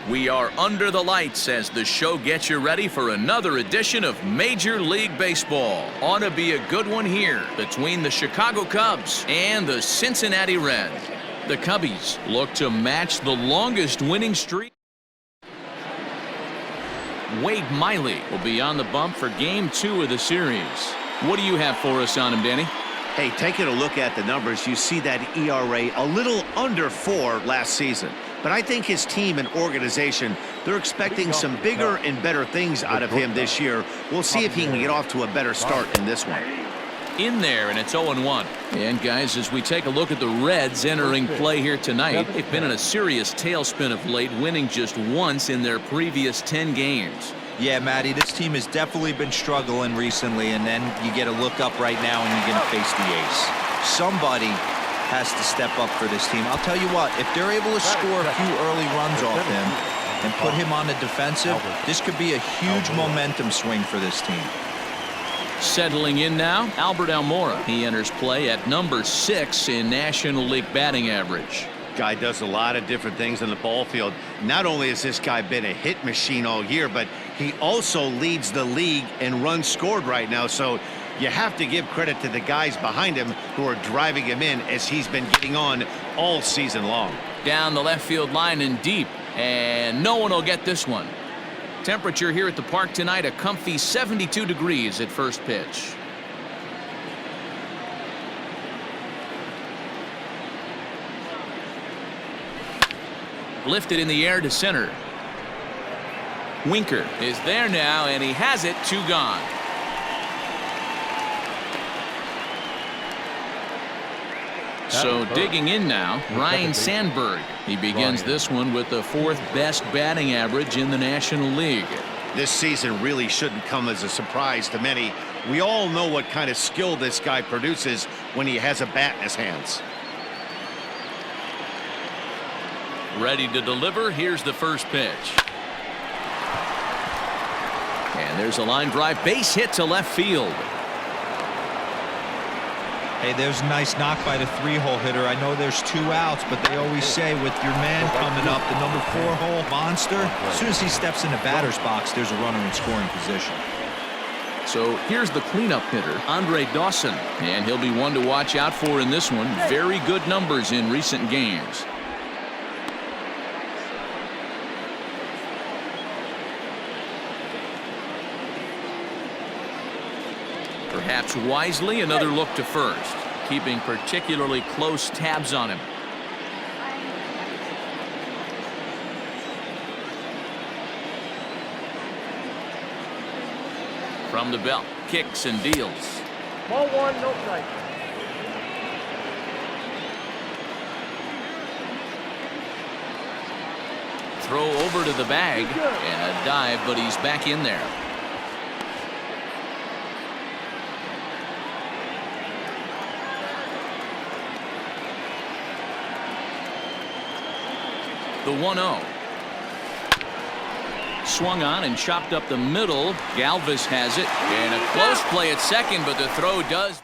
We are under the lights as the show gets you ready for another edition of Major League Baseball. Ought to be a good one here between the Chicago Cubs and the Cincinnati Reds. The Cubbies look to match the longest winning streak. Wade Miley will be on the bump for Game 2 of the series. What do you have for us on him, Danny? Hey, taking a look at the numbers, you see that ERA a little under 4 last season. But I think his team and organization, they're expecting some bigger and better things out of him this year. We'll see if he can get off to a better start in this one. In there, and it's 0-1. And guys, as we take a look at the Reds entering play here tonight, they've been in a serious tailspin of late, winning just once in their previous 10 games. Yeah, Matty, this team has definitely been struggling recently, and then you get a look up right now and you're going to face the ace. Somebody has to step up for this team. I'll tell you what, if they're able to score a few early runs off him and put him on the defensive, this could be a huge momentum swing for this team. Settling in now, Albert Almora. He enters play at number 6 in National League batting average. Guy does a lot of different things in the ball field. Not only has this guy been a hit machine all year, but he also leads the league in runs scored right now. So you have to give credit to the guys behind him who are driving him in as he's been getting on all season long. Down the left field line and deep, and no one will get this one. Temperature here at the park tonight, a comfy 72 degrees at first pitch. Lifted in the air to center. Winker is there now, and he has it. 2 gone. So digging in now, Ryan Sandberg. He begins this one with the 4th best batting average in the National League. This season really shouldn't come as a surprise to many. We all know what kind of skill this guy produces when he has a bat in his hands. Ready to deliver. Here's the first pitch. And there's a line drive, base hit to left field. Hey, there's a nice knock by the 3-hole hitter. I know there's 2 outs, but they always say with your man coming up, the number 4-hole monster, as soon as he steps in the batter's box, there's a runner in scoring position. So here's the cleanup hitter, Andre Dawson, and he'll be one to watch out for in this one. Very good numbers in recent games. Perhaps wisely, another look to first, keeping particularly close tabs on him. From the belt, kicks and deals. Ball 1, no strike. Throw over to the bag, and a dive, but he's back in there. The 1-0. Swung on and chopped up the middle. Galvis has it, and a close play at second, but the throw does.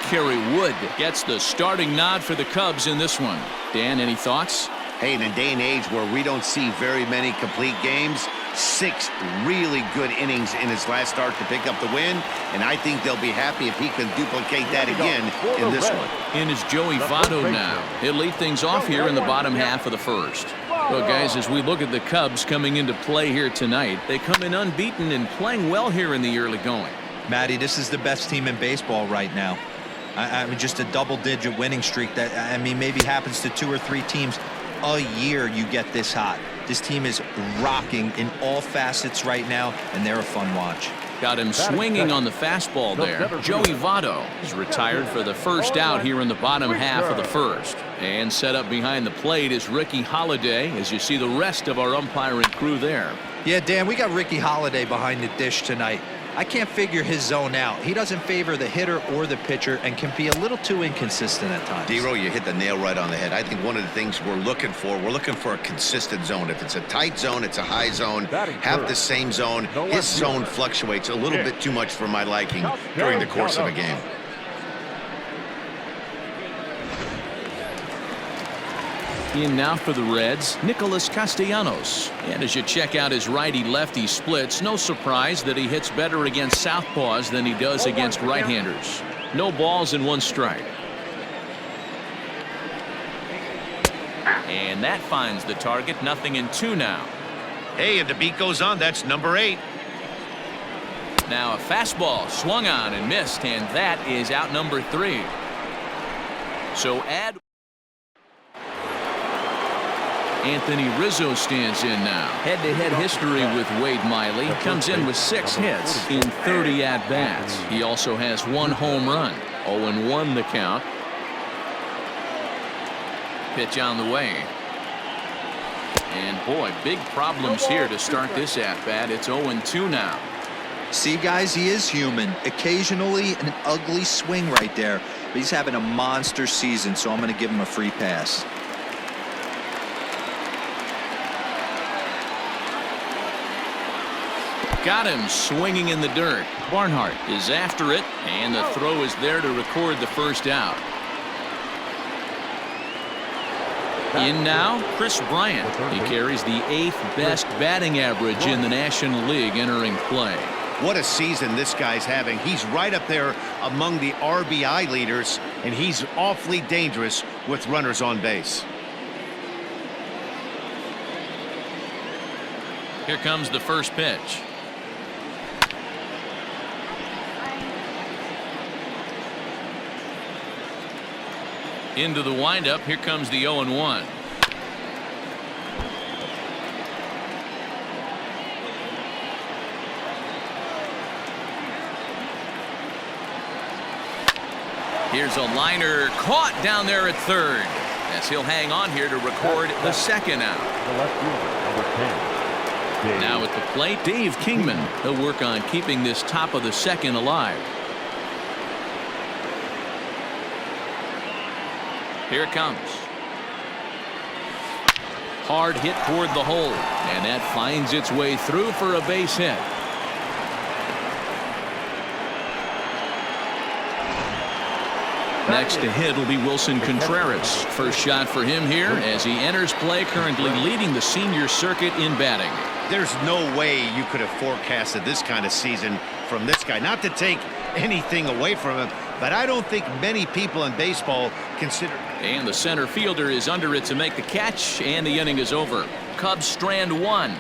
Kerry Wood gets the starting nod for the Cubs in this one. Dan, any thoughts? Hey, in a day and age where we don't see very many complete games, 6 really good innings in his last start to pick up the win, and I think they'll be happy if he can duplicate that again in this one. In is Joey Votto now. He'll lead things off here in the bottom half of the first. Well, guys, as we look at the Cubs coming into play here tonight, they come in unbeaten and playing well here in the early going. Matty, this is the best team in baseball right now. I mean, just a double-digit winning streak that, I mean, maybe happens to 2 or 3 teams a year. You get this hot. This team is rocking in all facets right now, and they're a fun watch. Got him swinging on the fastball there. Joey Votto is retired for the first out here in the bottom half of the first. And set up behind the plate is Ricky Holiday, as you see the rest of our umpiring crew there. Yeah, Dan, we got Ricky Holiday behind the dish tonight. I can't figure his zone out. He doesn't favor the hitter or the pitcher and can be a little too inconsistent at times. D-Row, you hit the nail right on the head. I think one of the things we're looking for a consistent zone. If it's a tight zone, it's a high zone. Have the same zone. His zone fluctuates a little bit too much for my liking during the course of a game. In now for the Reds, Nicholas Castellanos. And as you check out his righty-lefty splits, no surprise that he hits better against southpaws than he does against right-handers. No balls and 1 strike. And that finds the target. 0-2 now. Hey, and the beat goes on. That's number 8. Now a fastball swung on and missed, and that is out number 3. So add Anthony Rizzo stands in now. Head-to-head history with Wade Miley. Comes in with 6 hits in 30 at-bats. He also has 1 home run. 0-1 the count. Pitch on the way. And boy, big problems here to start this at-bat. It's 0-2 now. See, guys, he is human. Occasionally an ugly swing right there, but he's having a monster season, so I'm going to give him a free pass. Got him swinging in the dirt. Barnhart is after it, and the throw is there to record the first out. In now, Chris Bryant. He carries the 8th best batting average in the National League entering play. What a season this guy's having. He's right up there among the RBI leaders, and he's awfully dangerous with runners on base. Here comes the first pitch. Into the windup. Here comes the 0-1. Here's a liner caught down there at third, as he'll hang on here to record the second out. The left fielder, number 10. Now at the plate, Dave Kingman. He'll work on keeping this top of the second alive. Here it comes. Hard hit toward the hole, and that finds its way through for a base hit. Next to hit will be Wilson Contreras. First shot for him here as he enters play, currently leading the senior circuit in batting. There's no way you could have forecasted this kind of season from this guy. Not to take anything away from him, but I don't think many people in baseball consider. And the center fielder is under it to make the catch, and the inning is over. Cubs strand 1.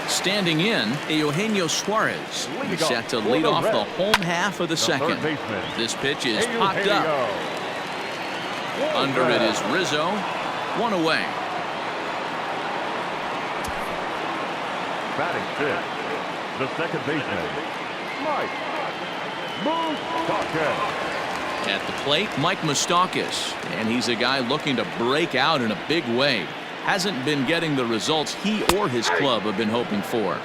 Standing in, Eugenio Suarez. He's set to lead off the home half of the second. This pitch is popped up. Under it is Rizzo. 1 away. Batting 5th, the second baseman, Mike Moustakas. At the plate, Mike Moustakas. And he's a guy looking to break out in a big way. Hasn't been getting the results he or his club have been hoping for.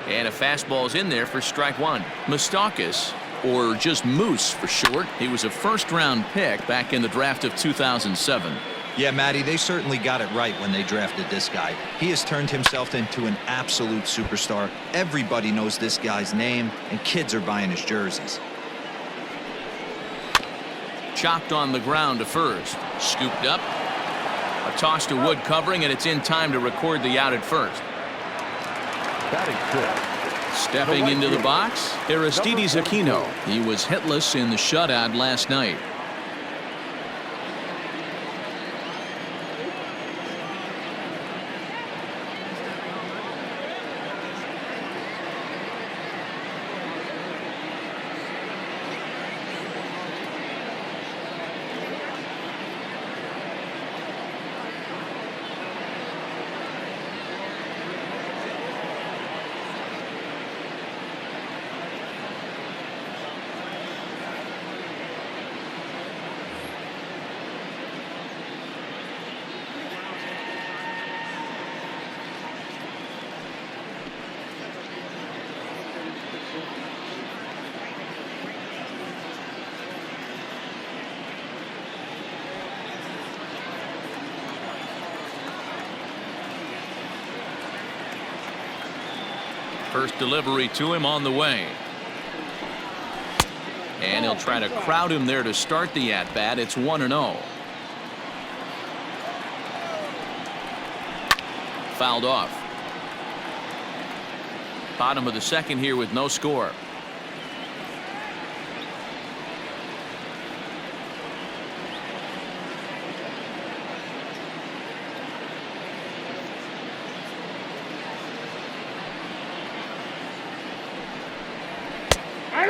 And a fastball's in there for strike 1. Moustakas, or just Moose for short, he was a first-round pick back in the draft of 2007. Yeah, Matty, they certainly got it right when they drafted this guy. He has turned himself into an absolute superstar. Everybody knows this guy's name, and kids are buying his jerseys. Chopped on the ground to first. Scooped up. A toss to Wood covering, and it's in time to record the out at first. Batting 5th. Stepping into the box, Aristides Aquino. He was hitless in the shutout last night. First delivery to him on the way. And he'll try to crowd him there to start the at-bat. It's 1-0. fouled off. Bottom of the second here with no score.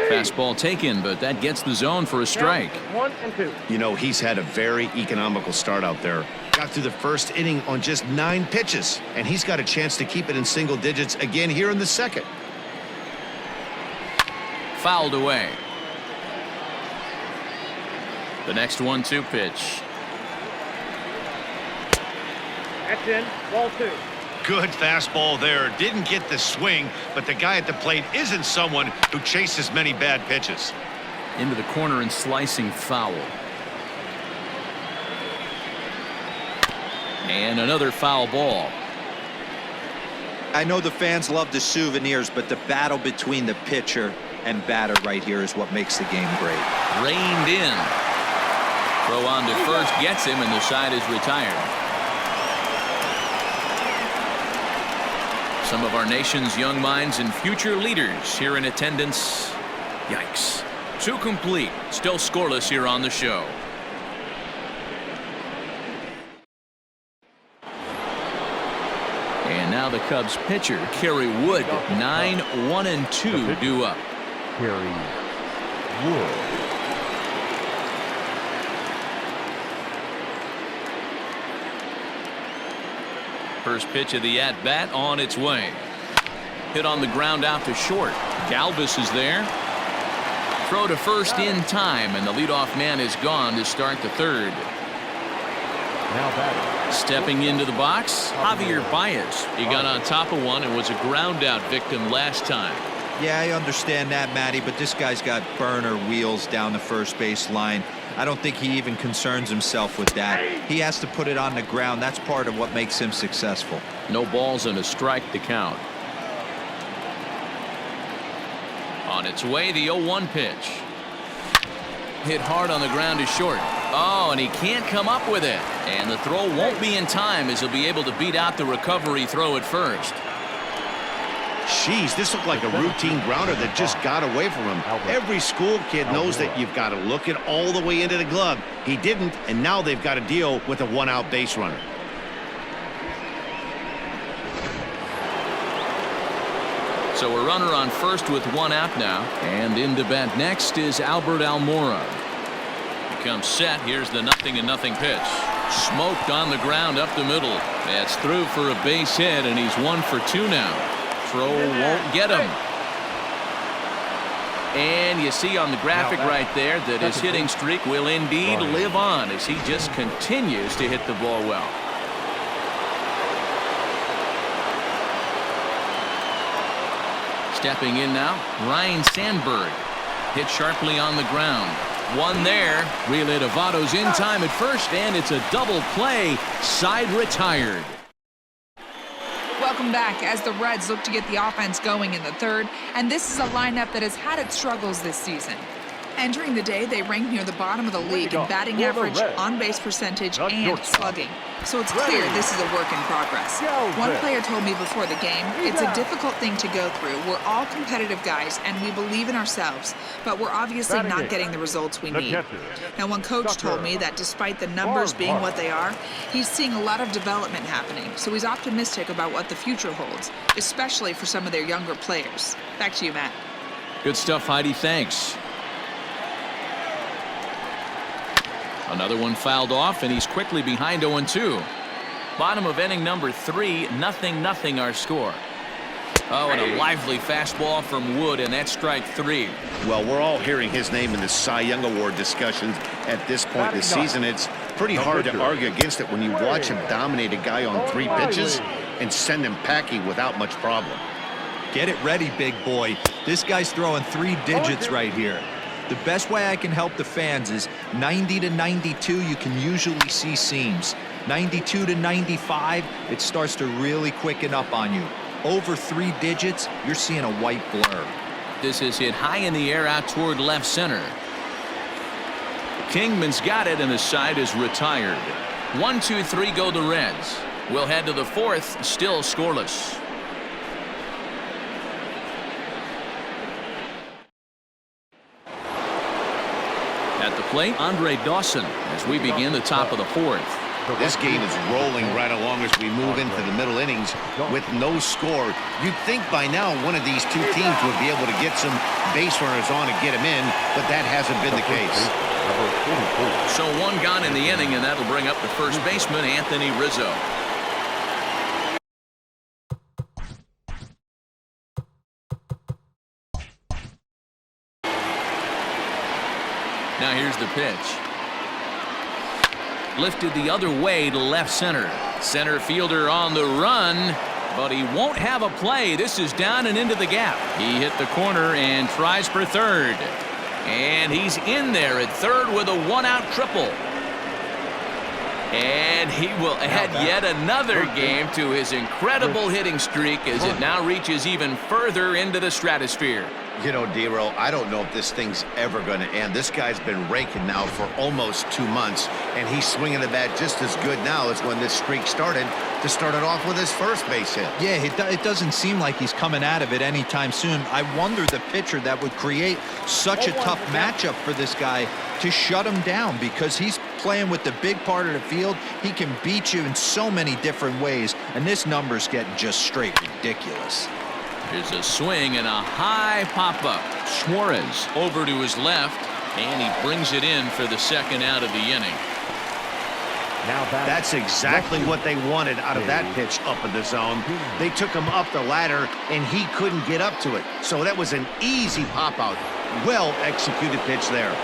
Fastball taken, but that gets the zone for a strike. 1-2. You know, he's had a very economical start out there. Got through the first inning on just 9 pitches, and he's got a chance to keep it in single digits again here in the second. Fouled away. The next 1-2 pitch. That's in. Ball 2. Good fastball there. Didn't get the swing, but the guy at the plate isn't someone who chases many bad pitches. Into the corner and slicing foul. And another foul ball. I know the fans love the souvenirs, but the battle between the pitcher and batter right here is what makes the game great. Reined in. Throw on to first gets him, and the side is retired. Some of our nation's young minds and future leaders here in attendance. Yikes. 2 complete. Still scoreless here on the show. And now the Cubs pitcher, Kerry Wood. 9-1-2 due up. Kerry Wood. First pitch of the at-bat on its way. Hit on the ground out to short. Galvis is there. Throw to first in time, and the leadoff man is gone to start the third. Now batting. Stepping into the box, Javier Baez. He got on top of one and was a ground out victim last time. Yeah, I understand that, Matty, but this guy's got burner wheels down the first base line. I don't think he even concerns himself with that. He has to put it on the ground. That's part of what makes him successful. No balls and a strike to count. On its way, the 0-1 pitch. Hit hard on the ground to short. Oh, and he can't come up with it. And the throw won't be in time as he'll be able to beat out the recovery throw at first. Jeez, this looked like a routine grounder that just got away from him. Every school kid knows that you've got to look it all the way into the glove. He didn't, and now they've got to deal with a 1-out base runner. So a runner on first with 1 out now. And in to bat next is Albert Almora. He comes set. Here's the 0-0 pitch. Smoked on the ground up the middle. That's through for a base hit, and he's 1 for 2 now. Throw won't get him. And you see on the graphic right there that his hitting streak will indeed live on as he just continues to hit the ball well. Stepping in now, Ryan Sandberg. Hit sharply on the ground. 1 there. Relay to Votto's in time at first, and it's a double play. Side retired. Welcome back as the Reds look to get the offense going in the third, and this is a lineup that has had its struggles this season. Entering the day, they rank near the bottom of the league in batting average, on-base percentage, and slugging. So it's clear this is a work in progress. One player told me before the game, it's a difficult thing to go through. We're all competitive guys, and we believe in ourselves, but we're obviously not getting the results we need. Now, one coach told me that despite the numbers being what they are, he's seeing a lot of development happening, so he's optimistic about what the future holds, especially for some of their younger players. Back to you, Matt. Good stuff, Heidi. Thanks. Another one fouled off, and he's quickly behind 0-2. Bottom of inning number 3, 0-0 our score. Oh, and a lively fastball from Wood, and that's strike 3. Well, we're all hearing his name in the Cy Young Award discussions at this point in the season. It's pretty hard to argue against it when you watch him dominate a guy on 3 pitches and send him packing without much problem. Get it ready, big boy. This guy's throwing 3 digits right here. The best way I can help the fans is 90 to 92, you can usually see seams. 92 to 95, it starts to really quicken up on you. Over 3 digits, you're seeing a white blur. This is hit high in the air out toward left center. Kingman's got it, and the side is retired. 1-2-3 go the Reds. We'll head to the fourth, still scoreless. At the plate, Andre Dawson as we begin the top of the fourth. This game is rolling right along as we move into the middle innings with no score. You'd think by now one of these two teams would be able to get some base runners on and get them in, but that hasn't been the case. So one gone in the inning, and that'll bring up the first baseman, Anthony Rizzo. Now here's the pitch. Lifted the other way to left center. Center fielder on the run, but he won't have a play. This is down and into the gap. He hit the corner and tries for third. And he's in there at third with a one-out triple. And he will add yet another game to his incredible hitting streak as it now reaches even further into the stratosphere. You know, D-Roll, I don't know if this thing's ever going to end. This guy's been raking now for almost 2 months, and he's swinging the bat just as good now as when this streak started to start it off with his first base hit. Yeah, it doesn't seem like he's coming out of it anytime soon. I wonder the pitcher that would create such a tough matchup for this guy to shut him down, because he's playing with the big part of the field. He can beat you in so many different ways, and this number's getting just straight ridiculous. Here's a swing and a high pop-up. Suarez over to his left, and he brings it in for the second out of the inning. That's exactly what they wanted out of that pitch up in the zone. They took him up the ladder, and he couldn't get up to it. So that was an easy pop-out. Well-executed pitch there.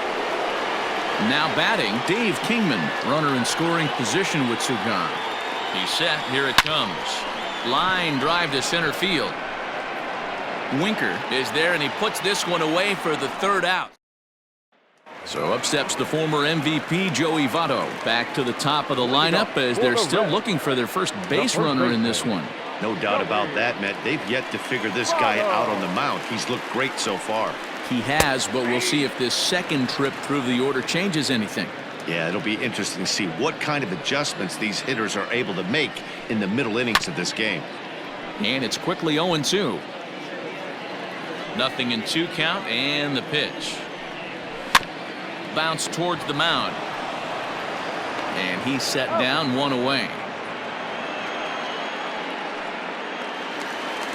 Now batting, Dave Kingman, runner in scoring position with Sugan. He's set, here it comes. Line drive to center field. Winker is there, and he puts this one away for the third out. So up steps the former MVP Joey Votto back to the top of the lineup as they're still looking for their first base runner in this one. No doubt about that, Matt. They've yet to figure this guy out on the mound. He's looked great so far. He has, but we'll see if this second trip through the order changes anything. Yeah, it'll be interesting to see what kind of adjustments these hitters are able to make in the middle innings of this game. And it's quickly 0-2. Nothing in 2 count, and the pitch. Bounce towards the mound. And he's set down, 1 away.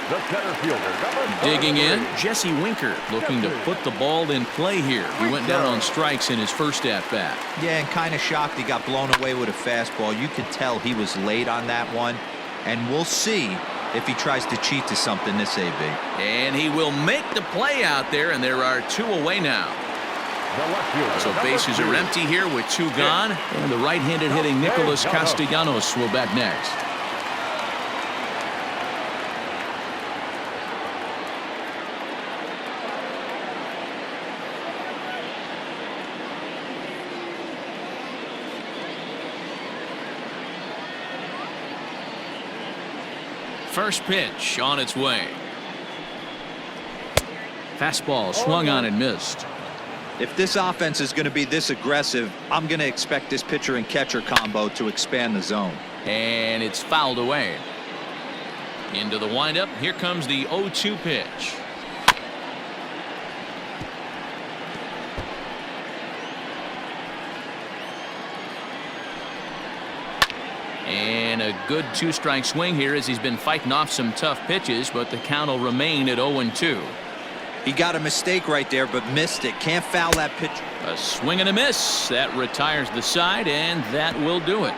The center fielder, Digging in, Jesse Winker looking to put the ball in play here. He went down on strikes in his first at-bat. Yeah, and kind of shocked he got blown away with a fastball. You could tell he was late on that one, and we'll see if he tries to cheat to something this AB. And he will make the play out there, and there are 2 away now. So bases are empty here with 2 gone, and the right-handed hitting Nicholas Castellanos will bat next. First pitch on its way. Fastball swung on and missed. If this offense is going to be this aggressive, I'm going to expect this pitcher and catcher combo to expand the zone. And it's fouled away. Into the windup. Here comes the 0-2 pitch. And a good 2-strike swing here as he's been fighting off some tough pitches, but the count will remain at 0-2. He got a mistake right there, but missed it. Can't foul that pitch. A swing and a miss. That retires the side, and that will do it.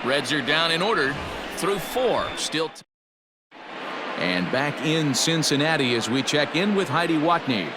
Reds are down in order through 4. Still. And back in Cincinnati as we check in with Heidi Watney.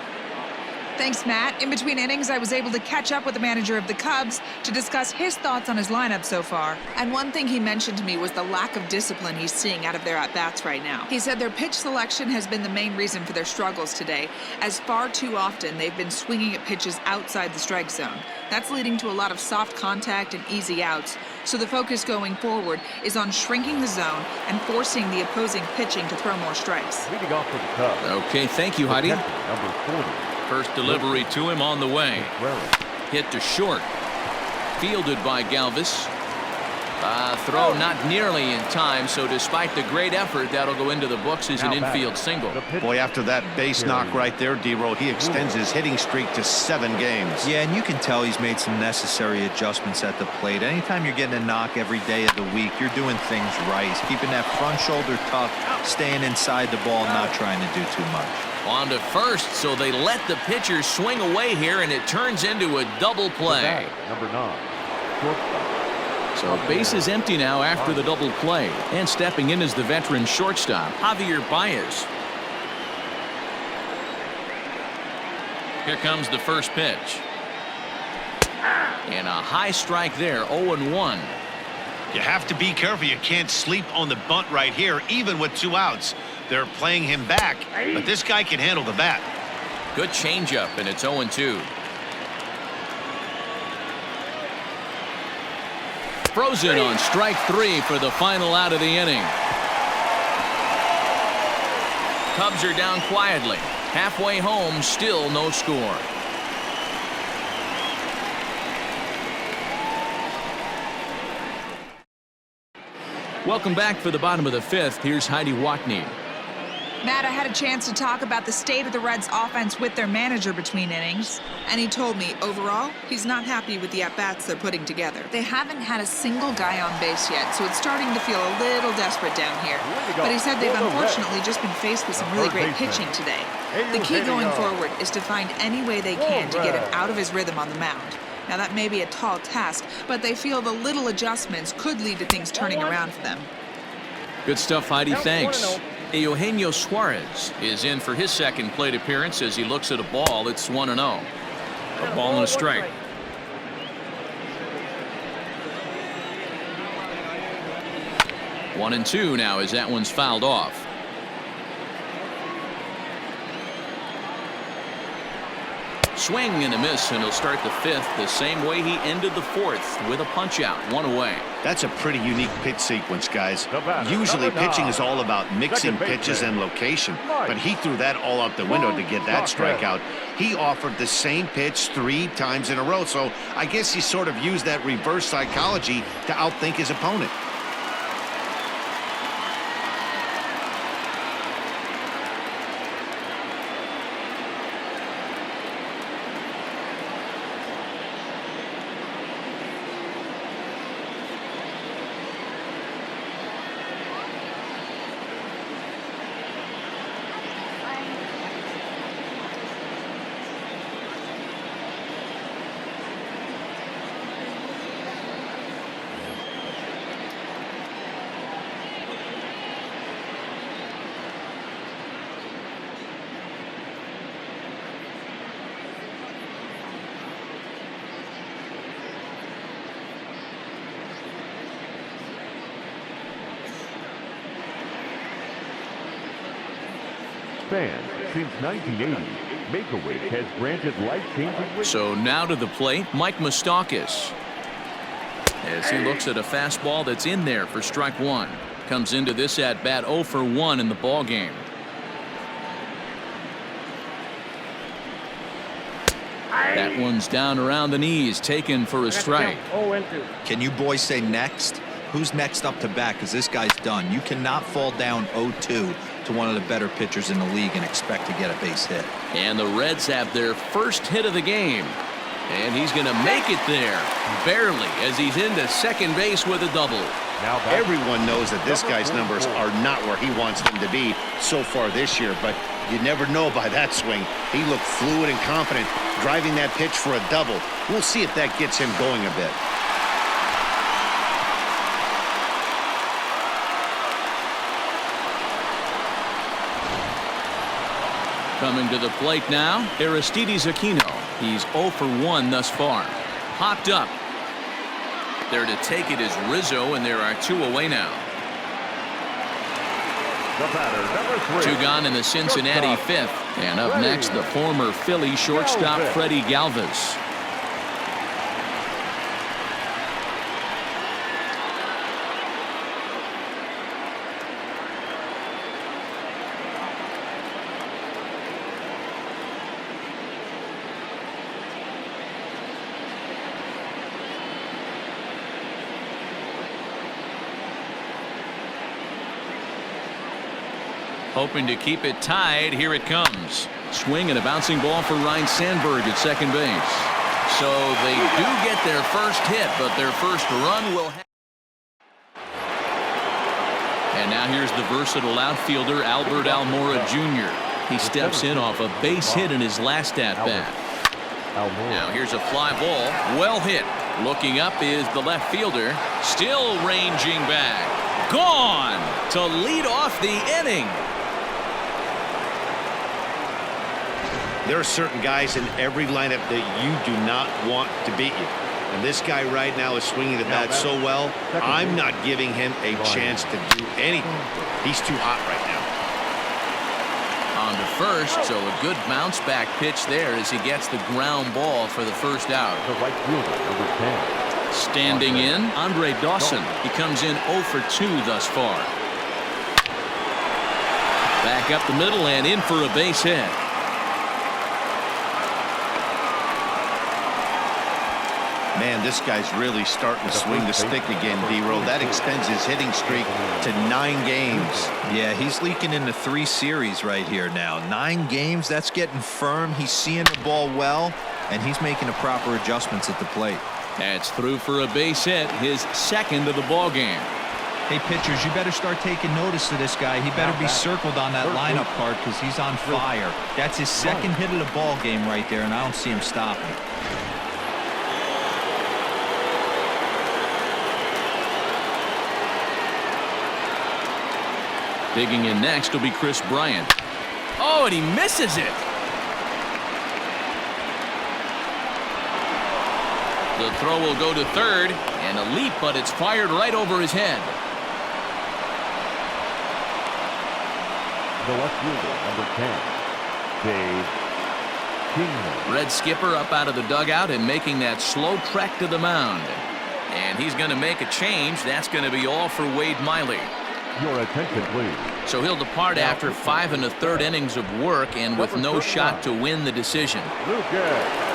Thanks, Matt. In between innings, I was able to catch up with the manager of the Cubs to discuss his thoughts on his lineup so far. And one thing he mentioned to me was the lack of discipline he's seeing out of their at-bats right now. He said their pitch selection has been the main reason for their struggles today, as far too often they've been swinging at pitches outside the strike zone. That's leading to a lot of soft contact and easy outs. So the focus going forward is on shrinking the zone and forcing the opposing pitching to throw more strikes. Leading off for the Cubs. Okay, thank you, Heidi. Number 40. First delivery to him on the way. Hit to short. Fielded by Galvis. Throw not nearly in time, so despite the great effort, that'll go into the books as an infield single. Boy, after that base knock right there, D-Roll, he extends his hitting streak to 7 games. Yeah, and you can tell he's made some necessary adjustments at the plate. Anytime you're getting a knock every day of the week, you're doing things right. He's keeping that front shoulder tucked, staying inside the ball, not trying to do too much. On to first, so they let the pitcher swing away here, and it turns into a double play. Number 9, shortstop. So base is empty now after the double play. And stepping in is the veteran shortstop, Javier Baez. Here comes the first pitch. And a high strike there, 0-1. You have to be careful. You can't sleep on the bunt right here, even with 2 outs. They're playing him back, but this guy can handle the bat. Good changeup, and it's 0-2. Frozen on strike 3 for the final out of the inning. Cubs are down quietly. Halfway home, still no score. Welcome back for the bottom of the 5th. Here's Heidi Watney. Matt, I had a chance to talk about the state of the Reds offense with their manager between innings, and he told me overall he's not happy with the at-bats they're putting together. They haven't had a single guy on base yet, so it's starting to feel a little desperate down here. But he said they've unfortunately just been faced with some really great pitching today. The key going forward is to find any way they can to get him out of his rhythm on the mound. Now that may be a tall task, but they feel the little adjustments could lead to things turning around for them. Good stuff, Heidi. Thanks. Eugenio Suarez is in for his second plate appearance as he looks at a ball. It's 1-0. A ball and a strike. One and two now as that one's fouled off. Swing and a miss, and he'll start the 5th the same way he ended the 4th with a punch out, 1 away. That's a pretty unique pitch sequence, guys. Usually pitching is all about mixing pitches and location, but he threw that all out the window to get that strikeout. He offered the same pitch 3 times in a row, so I guess he sort of used that reverse psychology to outthink his opponent. Fans, since 1980, Make-A-Wish has granted life-changing... So now to the plate, Mike Moustakas. As he looks at a fastball that's in there for strike 1. Comes into this at-bat 0 for 1 in the ball game. That one's down around the knees, taken for a strike. Can you boys say next? Who's next up to bat? Because this guy's done. You cannot fall down 0-2 to one of the better pitchers in the league and expect to get a base hit. And the Reds have their first hit of the game. And he's going to make it there, barely, as he's into second base with a double. Now everyone knows that this guy's numbers are not where he wants them to be so far this year, but you never know by that swing. He looked fluid and confident, driving that pitch for a double. We'll see if that gets him going a bit. Coming to the plate now, Aristides Aquino. He's 0 for 1 thus far. Popped up. There to take it is Rizzo, and there are 2 away now. The batter, number 3. 2 gone in the Cincinnati 5th. And up next, the former Philly shortstop Freddie Galvis. hoping to keep it tied. Here it comes. Swing and a bouncing ball for Ryan Sandberg at second base. So they do get their first hit, but their first run will have. And now here's the versatile outfielder Albert Almora Jr. He steps in off a base hit in his last at-bat. Now here's a fly ball. Well hit. Looking up is the left fielder. Still ranging back. Gone to lead off the inning. There are certain guys in every lineup that you do not want to beat you. And this guy right now is swinging the bat so well, I'm not giving him a chance to do anything. He's too hot right now. On to first, so a good bounce back pitch there as he gets the ground ball for the first out. The right fielder, number 10. Standing in, Andre Dawson. He comes in 0 for 2 thus far. Back up the middle and in for a base hit. Man, this guy's really starting to swing the stick again, D-Roll. That extends his hitting streak to 9 games. Yeah, he's leaking into 3 series right here now. 9 games, that's getting firm. He's seeing the ball well, and he's making the proper adjustments at the plate. That's through for a base hit, his second of the ball game. Hey, pitchers, you better start taking notice of this guy. He better be circled on that lineup card because he's on fire. That's his second hit of the ball game right there, and I don't see him stopping. Digging in next will be Chris Bryant. Oh, and he misses it. The throw will go to third, and a leap, but it's fired right over his head. The left fielder, number 10, Dave Kingman. Red skipper up out of the dugout and making that slow trek to the mound. And he's going to make a change. That's going to be all for Wade Miley. Your attention, please. So he'll depart after 5 1/3 innings of work and with no shot to win the decision. Lucas.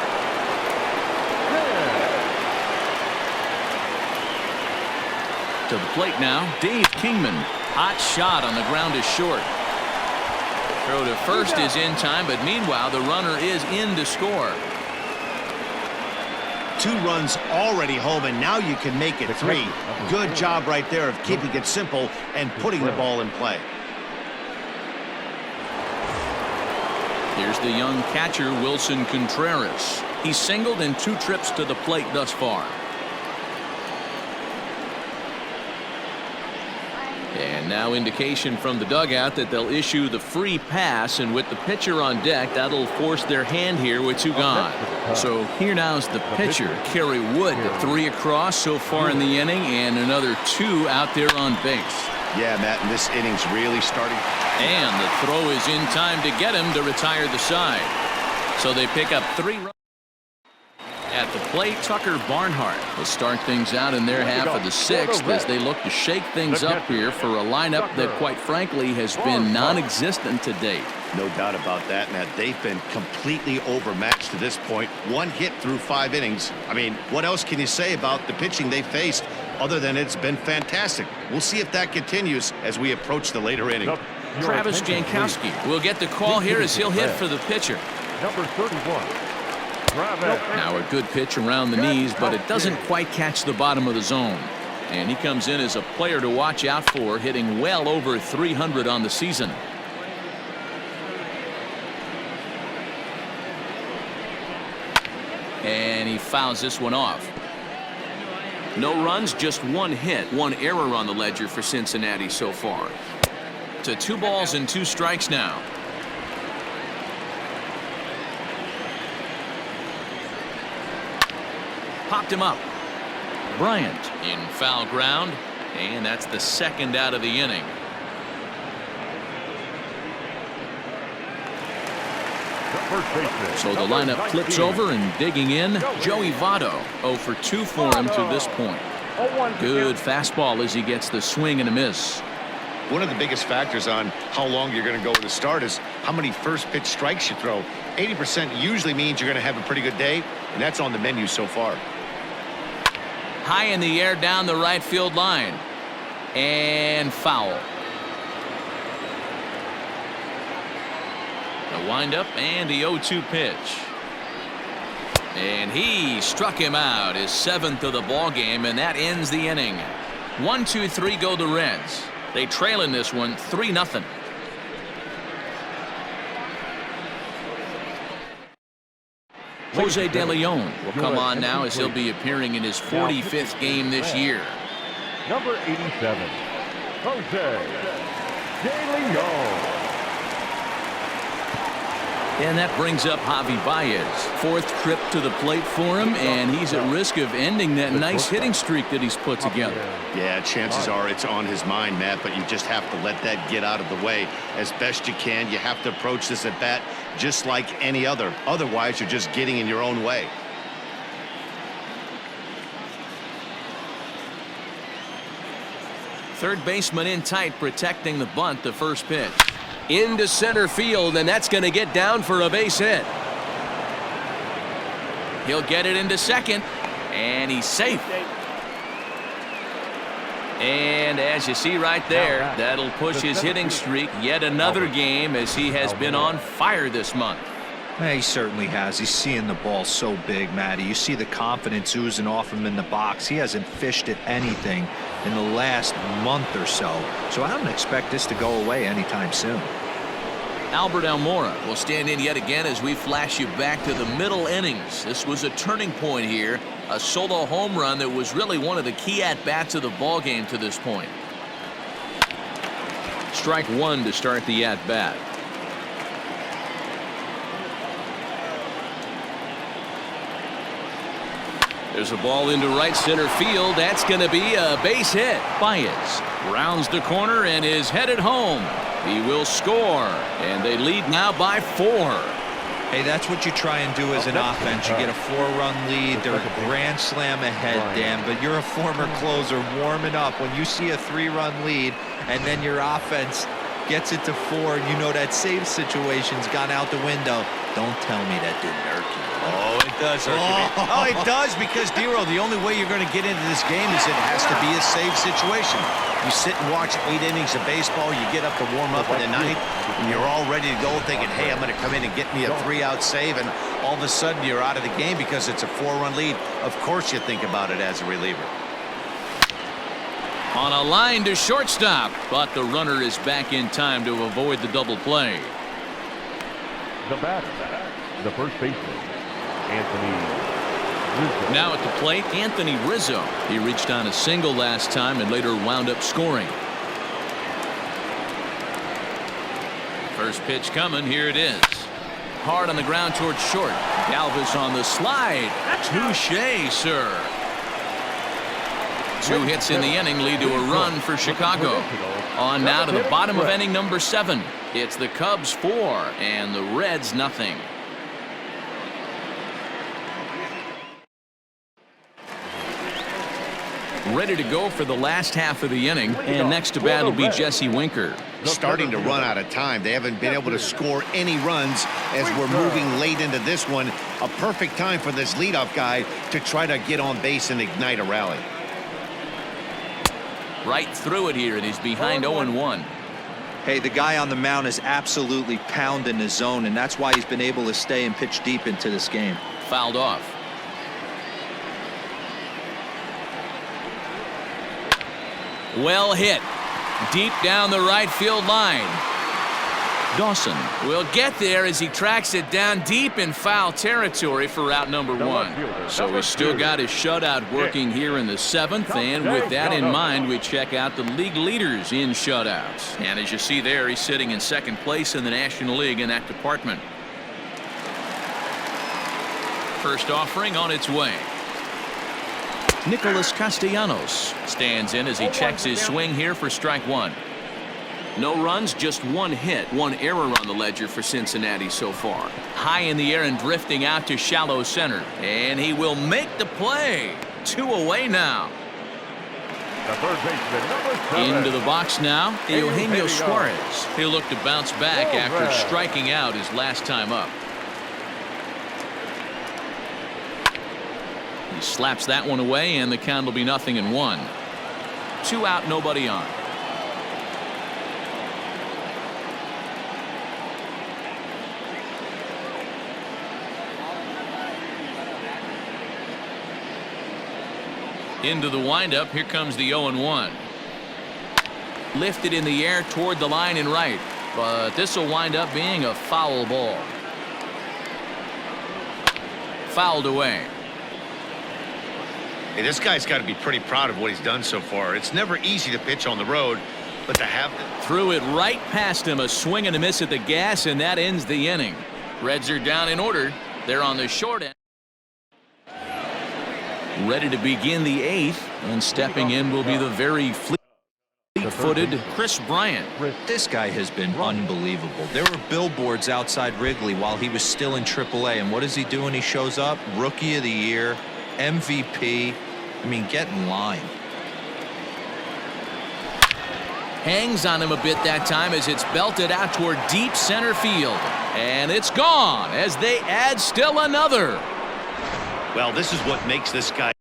To the plate now, Dave Kingman. Hot shot on the ground is short. Throw to first is in time, but meanwhile the runner is in to score. 2 runs already home, and now you can make it 3. Good job right there of keeping it simple and putting the ball in play. Here's the young catcher, Wilson Contreras. He's singled in 2 trips to the plate thus far. And now indication from the dugout that they'll issue the free pass, and with the pitcher on deck, that'll force their hand here with 2 gone. So here now's the pitcher, Kerry Wood. 3 across so far in the inning, and another 2 out there on base. Yeah, Matt, and this inning's really starting. And the throw is in time to get him to retire the side. So they pick up 3 runs. At the plate, Tucker Barnhart will start things out in their half of the 6th as they look to shake things up here for a lineup that, quite frankly, has been non-existent to date. No doubt about that, Matt. They've been completely overmatched to this point. 1 hit through 5 innings. I mean, what else can you say about the pitching they faced other than it's been fantastic? We'll see if that continues as we approach the later inning. Travis Jankowski will get the call here as he'll hit for the pitcher. Number 31. Now a good pitch around the knees, but it doesn't quite catch the bottom of the zone. And he comes in as a player to watch out for, hitting well over 300 on the season. And he fouls this one off. No runs, just 1 hit, 1 error on the ledger for Cincinnati so far. To 2 balls and 2 strikes now. Popped him up. Bryant in foul ground, and that's the 2nd out of the inning. So the lineup flips over, and digging in, Joey Votto. 0 for 2 for him to this point. Good fastball as he gets the swing and a miss. One of the biggest factors on how long you're going to go with the start is how many first pitch strikes you throw. 80% usually means you're going to have a pretty good day, and that's on the menu so far. High in the air down the right field line. And foul. The windup and the 0-2 pitch. And he struck him out, his 7th of the ball game, and that ends the inning. 1-2-3 go the Reds. They trail in this one 3-0. Jose De Leon will come on now as he'll be appearing in his 45th game this year. Number 87, Jose De Leon. And that brings up Javi Baez. 4th trip to the plate for him, and he's at risk of ending that nice hitting streak that he's put together. Yeah, chances are it's on his mind, Matt, but you just have to let that get out of the way as best you can. You have to approach this at bat just like any other. Otherwise, you're just getting in your own way. Third baseman in tight, protecting the bunt, the first pitch. Into center field, and that's going to get down for a base hit. He'll get it into second, and he's safe. And as you see right there, that'll push his hitting streak yet another game, as he has been on fire this month. He certainly has. He's seeing the ball so big, Matty. You see the confidence oozing off him in the box. He hasn't fished at anything in the last month or so. So I don't expect this to go away anytime soon. Albert Almora will stand in yet again as we flash you back to the middle innings. This was a turning point here. A solo home run that was really one of the key at-bats of the ball game to this point. Strike one to start the at-bat. There's a ball into right center field. That's going to be a base hit. Baez rounds the corner and is headed home. He will score, and they lead now by 4. Hey, that's what you try and do as an offense. You get a 4-run lead. They're a grand slam ahead, Dan, but you're a former closer warming up. When you see a 3-run lead and then your offense gets it to 4, and you know that save situation's gone out the window, don't tell me that didn't irk you. Oh, it does hurt me. Oh, it does, because, Dero, the only way you're going to get into this game is it has to be a save situation. You sit and watch 8 innings of baseball, you get up to warm up in the ninth, and you're all ready to go thinking, hey, I'm going to come in and get me a 3-out save, and all of a sudden you're out of the game because it's a 4-run lead. Of course you think about it as a reliever. On a line to shortstop, but the runner is back in time to avoid the double play. The batter, the first baseman, Anthony Rizzo. Now at the plate, Anthony Rizzo. He reached on a single last time and later wound up scoring. First pitch coming. Here it is. Hard on the ground towards short. Galvis on the slide. Touché, sir. 2 hits in the inning lead to a run for Chicago. On now to the bottom of inning number 7. It's the Cubs 4 and the Reds nothing. Ready to go for the last half of the inning, and next to bat will be Jesse Winker. Starting to run out of time. They haven't been able to score any runs as we're moving late into this one. A perfect time for this leadoff guy to try to get on base and ignite a rally. Right through it here, and he's behind 0-1. Hey, the guy on the mound is absolutely pounding his zone, and that's why he's been able to stay and pitch deep into this game. Fouled off. Well hit. Deep down the right field line. Dawson will get there as he tracks it down deep in foul territory for out number 1. So he's still got his shutout working here in the 7th, and with that in mind, we check out the league leaders in shutouts. And as you see there, he's sitting in 2nd place in the National League in that department. First offering on its way. Nicholas Castellanos stands in as he checks his swing here for strike 1. No runs, just 1 hit, 1 error on the ledger for Cincinnati so far. High in the air and drifting out to shallow center. And he will make the play. 2 away now. The third baseman, number 7. Into the box now, Eugenio Suarez. He'll look to bounce back after striking out his last time up. He slaps that one away, and the count will be 0-1. 2 out, nobody on. Into the windup. Here comes the 0-1. Lifted in the air toward the line and right, but this will wind up being a foul ball. Fouled away. Hey, this guy's got to be pretty proud of what he's done so far. It's never easy to pitch on the road, but to have Threw it right past him, a swing and a miss at the gas, and that ends the inning. Reds are down in order. They're on the short end. Ready to begin the 8th, and stepping in will be the very fleet-footed Chris Bryant. This guy has been unbelievable. There were billboards outside Wrigley while he was still in AAA, and what is he doing? He shows up, Rookie of the Year, MVP. I mean, get in line. Hangs on him a bit that time as it's belted out toward deep center field. And it's gone as they add still another. Well, this is what makes this guy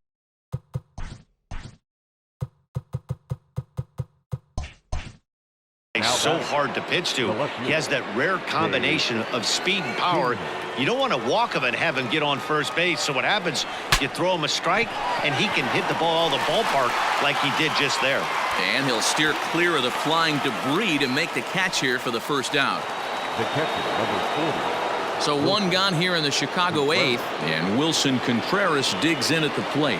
so hard to pitch to. He has that rare combination of speed and power. You don't want to walk him and have him get on first base. So what happens, you throw him a strike, and he can hit the ball out of the ballpark like he did just there. And he'll steer clear of the flying debris to make the catch here for the first out. The catcher, number 40. So one gone here in the Chicago 8th, and Wilson Contreras digs in at the plate.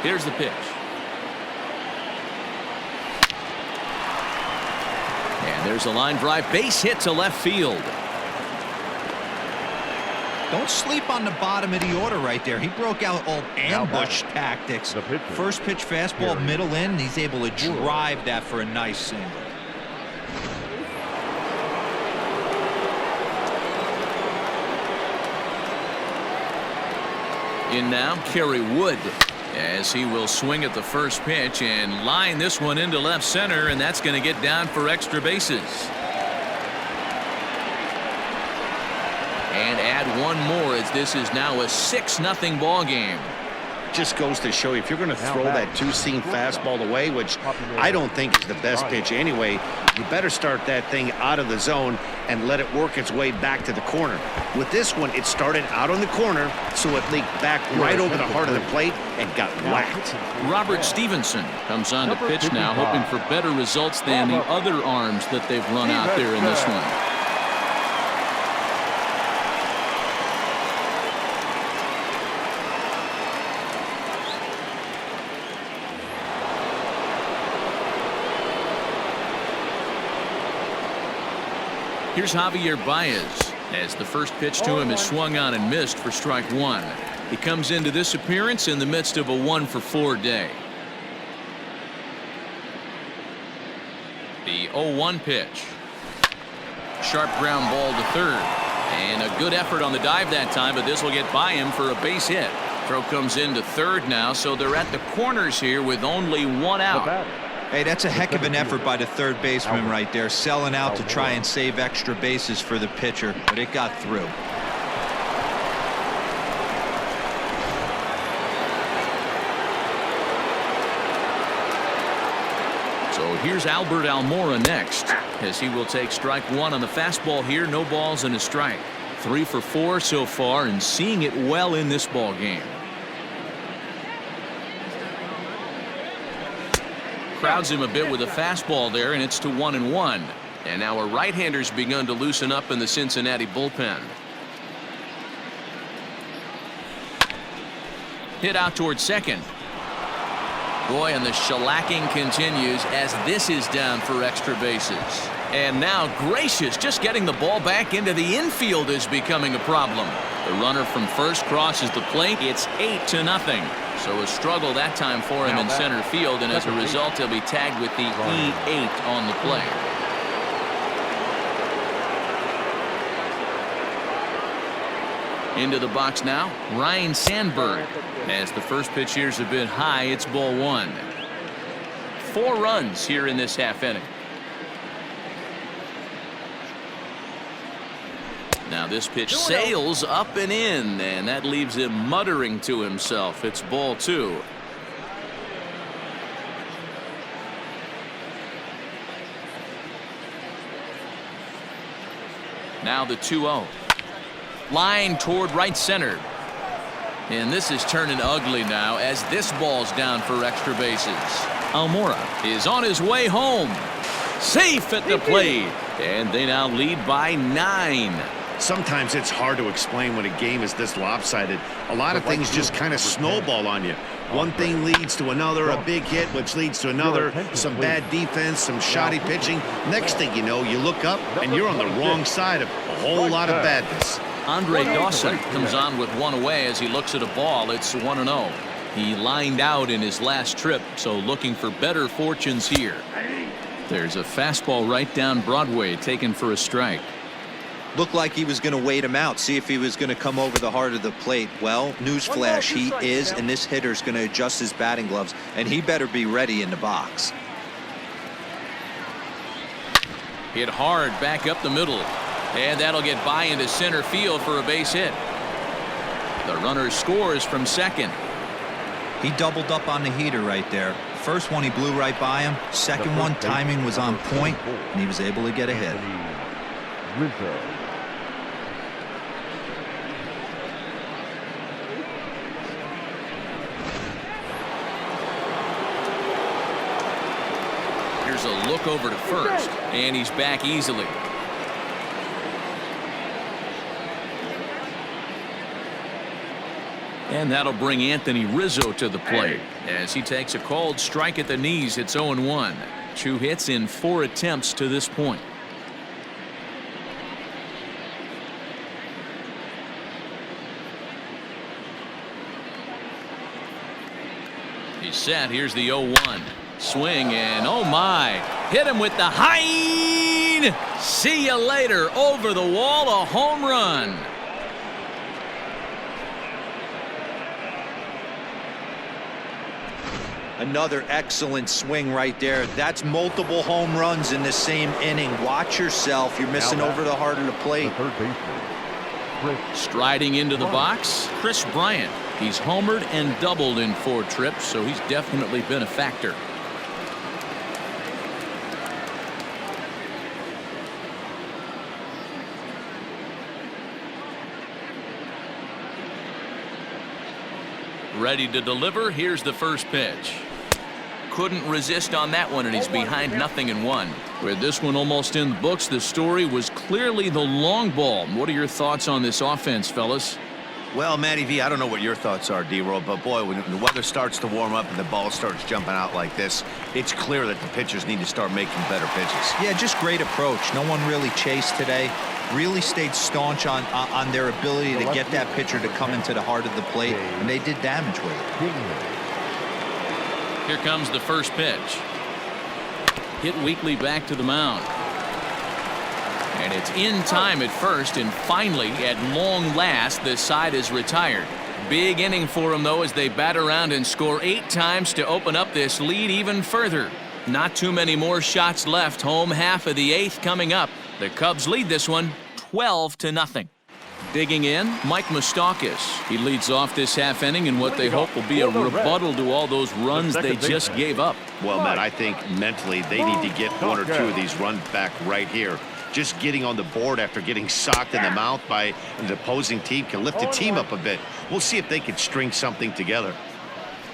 Here's the pitch. And there's a line drive, base hit to left field. Don't sleep on the bottom of the order right there. He broke out old ambush tactics. First pitch fastball, middle in. He's able to drive that for a nice single. In now, Kerry Wood, as he will swing at the first pitch and line this one into left center, and that's going to get down for extra bases. And add one more as this is now a 6-0 ball game. Just goes to show you, if you're going to throw that two-seam fastball away, which I don't think is the best pitch anyway, you better start that thing out of the zone and let it work its way back to the corner. With this one, it started out on the corner, so it leaked back right over the heart of the plate and got whacked. Robert Stevenson comes on to pitch now, hoping for better results than the other arms that they've run out there in this one. Here's Javier Baez as the first pitch to him is swung on and missed for strike one. He comes into this appearance in the midst of a 1-for-4 day. The 0-1 pitch. Sharp ground ball to third. And a good effort on the dive that time, but this will get by him for a base hit. Throw comes into third now, so they're at the corners here with only one out. Hey, that's a heck of an effort by the third baseman right there, selling out to try and save extra bases for the pitcher, but it got through. So here's Albert Almora next, as he will take strike one on the fastball here. No balls and a strike. 3 for 4 so far, and seeing it well in this ball game. Crowds him a bit with a fastball there, and it's to 1-1. And now a right-hander's begun to loosen up in the Cincinnati bullpen. Hit out towards second. Boy, and the shellacking continues as this is down for extra bases. And now Gracious just getting the ball back into the infield is becoming a problem. The runner from first crosses the plate. It's 8-0. So a struggle that time for him in center field, and as a result he'll be tagged with the E8 on the play. Into the box now, Ryan Sandberg. As the first pitch here's a bit high, it's ball one. 4 runs here in this half inning. Now this pitch sails up and in, and that leaves him muttering to himself. It's ball 2. Now the 2-0. Line toward right center. And this is turning ugly now as this ball's down for extra bases. Almora is on his way home. Safe at the plate. And they now lead by 9. Sometimes it's hard to explain when a game is this lopsided. A lot of things just kind of snowball on you. One thing leads to another, a big hit, which leads to another, some bad defense, some shoddy pitching. Next thing you know, you look up and you're on the wrong side of a whole lot of badness. Andre Dawson comes on with one away as he looks at a ball. It's 1-0. He lined out in his last trip, so looking for better fortunes here. There's a fastball right down Broadway taken for a strike. Looked like he was going to wait him out, see if he was going to come over the heart of the plate. Well, newsflash, he is, and this hitter's going to adjust his batting gloves, and he better be ready in the box. Hit hard back up the middle, and that'll get by into center field for a base hit. The runner scores from second. He doubled up on the heater right there. First one he blew right by him. Second one, timing was on point, and he was able to get a hit. Here's a look over to first, and he's back easily. And that'll bring Anthony Rizzo to the plate as he takes a called strike at the knees. It's 0-1. 2 hits in 4 attempts to this point. He's set. Here's the 0-1. Swing and oh my. Hit him with the high. See you later. Over the wall, a home run. Another excellent swing right there. That's multiple home runs in the same inning. Watch yourself. You're missing over the heart of the plate. Striding into the box, Chris Bryant. He's homered and doubled in 4 trips, so he's definitely been a factor. Ready to deliver. Here's the first pitch. Couldn't resist on that one, and he's behind 0-1. With this one almost in the books, the story was clearly the long ball. What are your thoughts on this offense, fellas? Well, Matty V, I don't know what your thoughts are, D-Roll, but boy, when the weather starts to warm up and the ball starts jumping out like this, it's clear that the pitchers need to start making better pitches. Yeah, just great approach. No one really chased today. Really stayed staunch on their ability to get that pitcher to come into the heart of the plate, and they did damage with it. Here comes the first pitch. Hit weakly back to the mound. And it's in time at first, and finally, at long last, the side is retired. Big inning for them, though, as they bat around and score 8 times to open up this lead even further. Not too many more shots left. Home half of the 8th coming up. The Cubs lead this one 12-0. Digging in, Mike Moustakas. He leads off this half inning in what they hope will be a rebuttal to all those runs they just gave up. Well, Matt, I think mentally they need to get 1 or 2 of these runs back right here. Just getting on the board after getting socked in the mouth by the opposing team can lift the team up a bit. We'll see if they can string something together.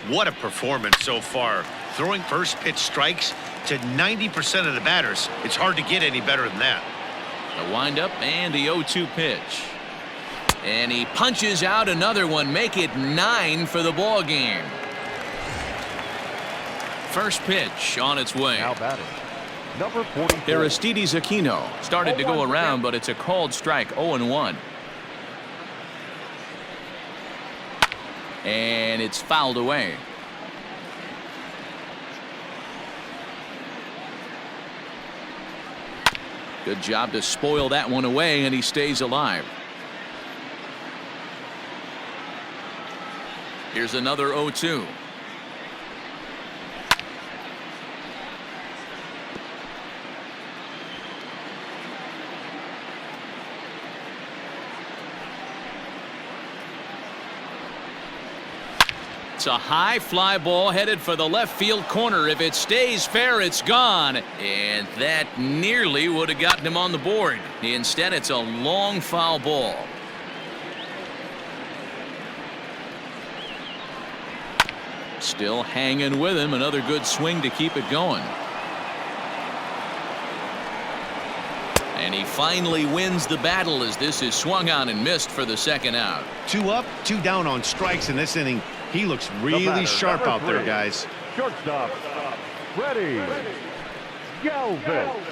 What a performance so far. Throwing first pitch strikes to 90% of the batters. It's hard to get any better than that. The windup and the 0-2 pitch. And he punches out another one. Make it 9 for the ball game. First pitch on its way. Now batting, number 44. Aristides Aquino started to go around, but it's a called strike. 0-1. And it's fouled away. Good job to spoil that one away, and he stays alive. Here's another 0-2. It's a high fly ball headed for the left field corner. If it stays fair, it's gone. And that nearly would have gotten him on the board. Instead, it's a long foul ball. Still hanging with him. Another good swing to keep it going. And he finally wins the battle as this is swung on and missed for the second out. 2 up, 2 down on strikes in this inning. He looks really sharp out there, guys. Shortstop, Freddie Galvis.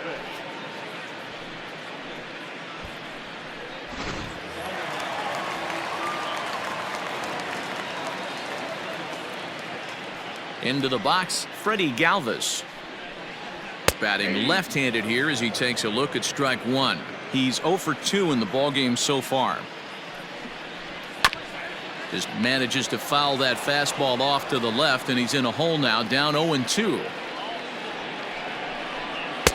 Into the box, Freddie Galvis. Batting left-handed here as he takes a look at strike one. He's 0 for 2 in the ballgame so far. Just manages to foul that fastball off to the left, and he's in a hole now, down 0-2.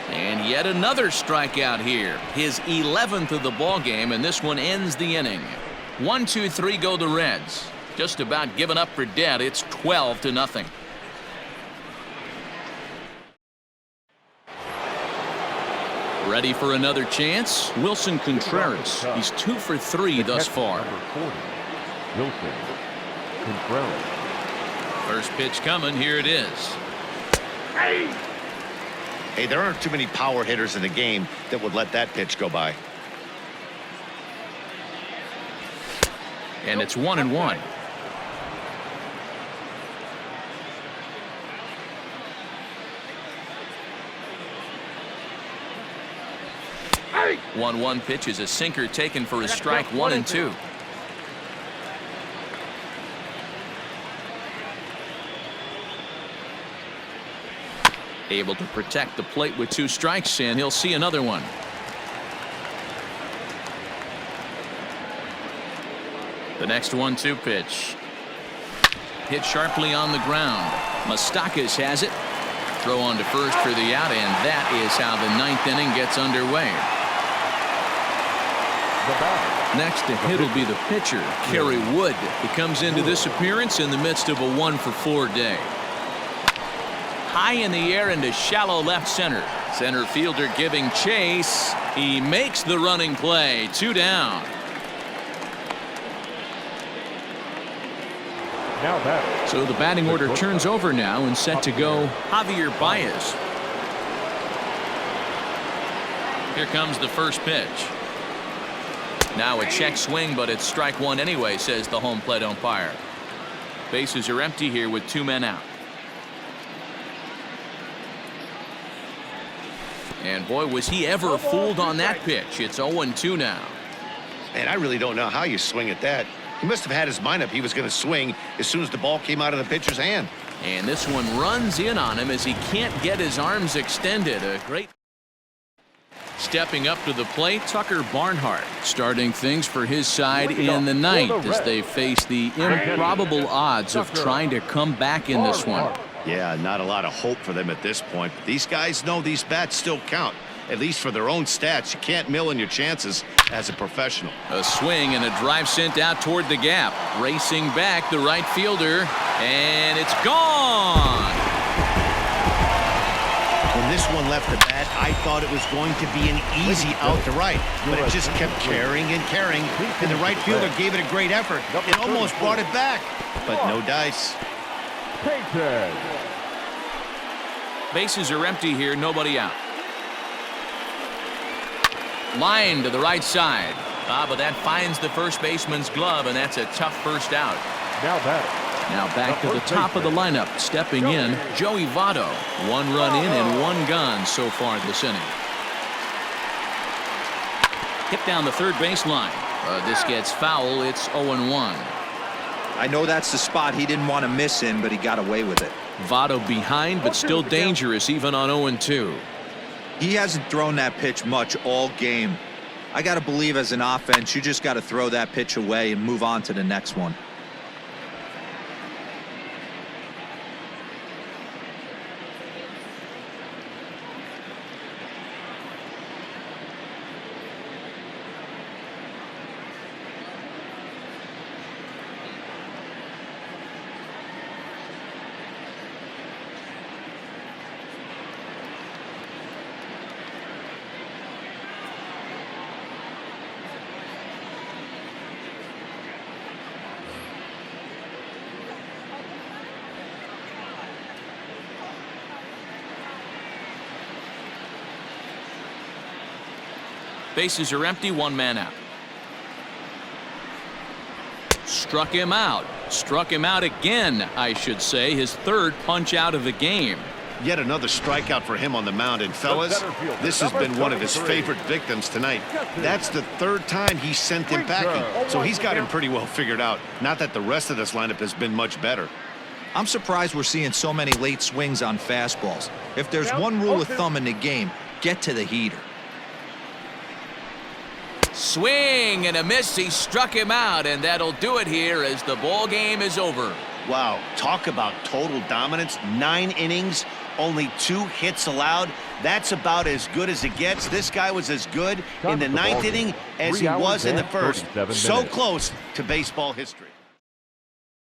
And yet another strikeout here. His 11th of the ballgame, and this one ends the inning. 1, 2, 3 go the Reds. Just about given up for dead. It's 12-0. Ready for another chance? Wilson Contreras. He's 2 for 3 thus far. Number 40, Wilson Contreras. First pitch coming. Here it is. Hey, there aren't too many power hitters in the game that would let that pitch go by. And it's 1-1. Hey! 1-1 pitch is a sinker taken for a strike. 1-2. Able to protect the plate with 2 strikes, and he'll see another one. The next 1-2 pitch. Hit sharply on the ground. Moustakas has it. Throw on to first for the out, and that is how the 9th inning gets underway. Next to hit will be the pitcher, Kerry Wood. He comes into this appearance in the midst of a 1 for 4 day. High in the air into shallow left center. Center fielder giving chase. He makes the running play. 2 down. So the batting order turns over now and set to go Javier Baez. Here comes the first pitch. Now a check swing, but it's strike 1 anyway, says the home plate umpire. Bases are empty here with 2 men out. And boy, was he ever fooled on that pitch. It's 0-2 now. And I really don't know how you swing at that. He must have had his mind up he was going to swing as soon as the ball came out of the pitcher's hand. And this one runs in on him as he can't get his arms extended. A great stepping up to the plate, Tucker Barnhart starting things for his side in the 9th as they face the improbable odds of trying to come back in this one. Yeah, not a lot of hope for them at this point. But these guys know these bats still count, at least for their own stats. You can't mill in your chances as a professional. A swing and a drive sent out toward the gap. Racing back the right fielder, and it's gone. When this one left the bat, I thought it was going to be an easy out to right, but it just kept carrying and carrying, and the right fielder gave it a great effort and almost brought it back, but no dice. Bases are empty here, nobody out. Line to the right side. But that finds the first baseman's glove, and that's a tough first out. Now back to the top of the lineup. Stepping in, Joey Votto. 1 run in and 1 gone so far this inning. Hit down the third baseline. This gets foul. It's 0-1. I know that's the spot he didn't want to miss in, but he got away with it. Votto behind, but still dangerous even on 0-2. He hasn't thrown that pitch much all game. I got to believe as an offense, you just got to throw that pitch away and move on to the next one. Bases are empty, one man out. Struck him out. Struck him out again, I should say. His third punch out of the game. Yet another strikeout for him on the mound. And fellas, this has been one of his favorite victims tonight. That's the third time he sent him packing. So he's got him pretty well figured out. Not that the rest of this lineup has been much better. I'm surprised we're seeing so many late swings on fastballs. If there's one rule of thumb in the game, get to the heater. Swing and a miss. He struck him out, and that'll do it here as the ball game is over. Wow, talk about total dominance. 9 innings, only 2 hits allowed. That's about as good as it gets. This guy was as good in the 9th inning as he was in the first. So close to baseball history.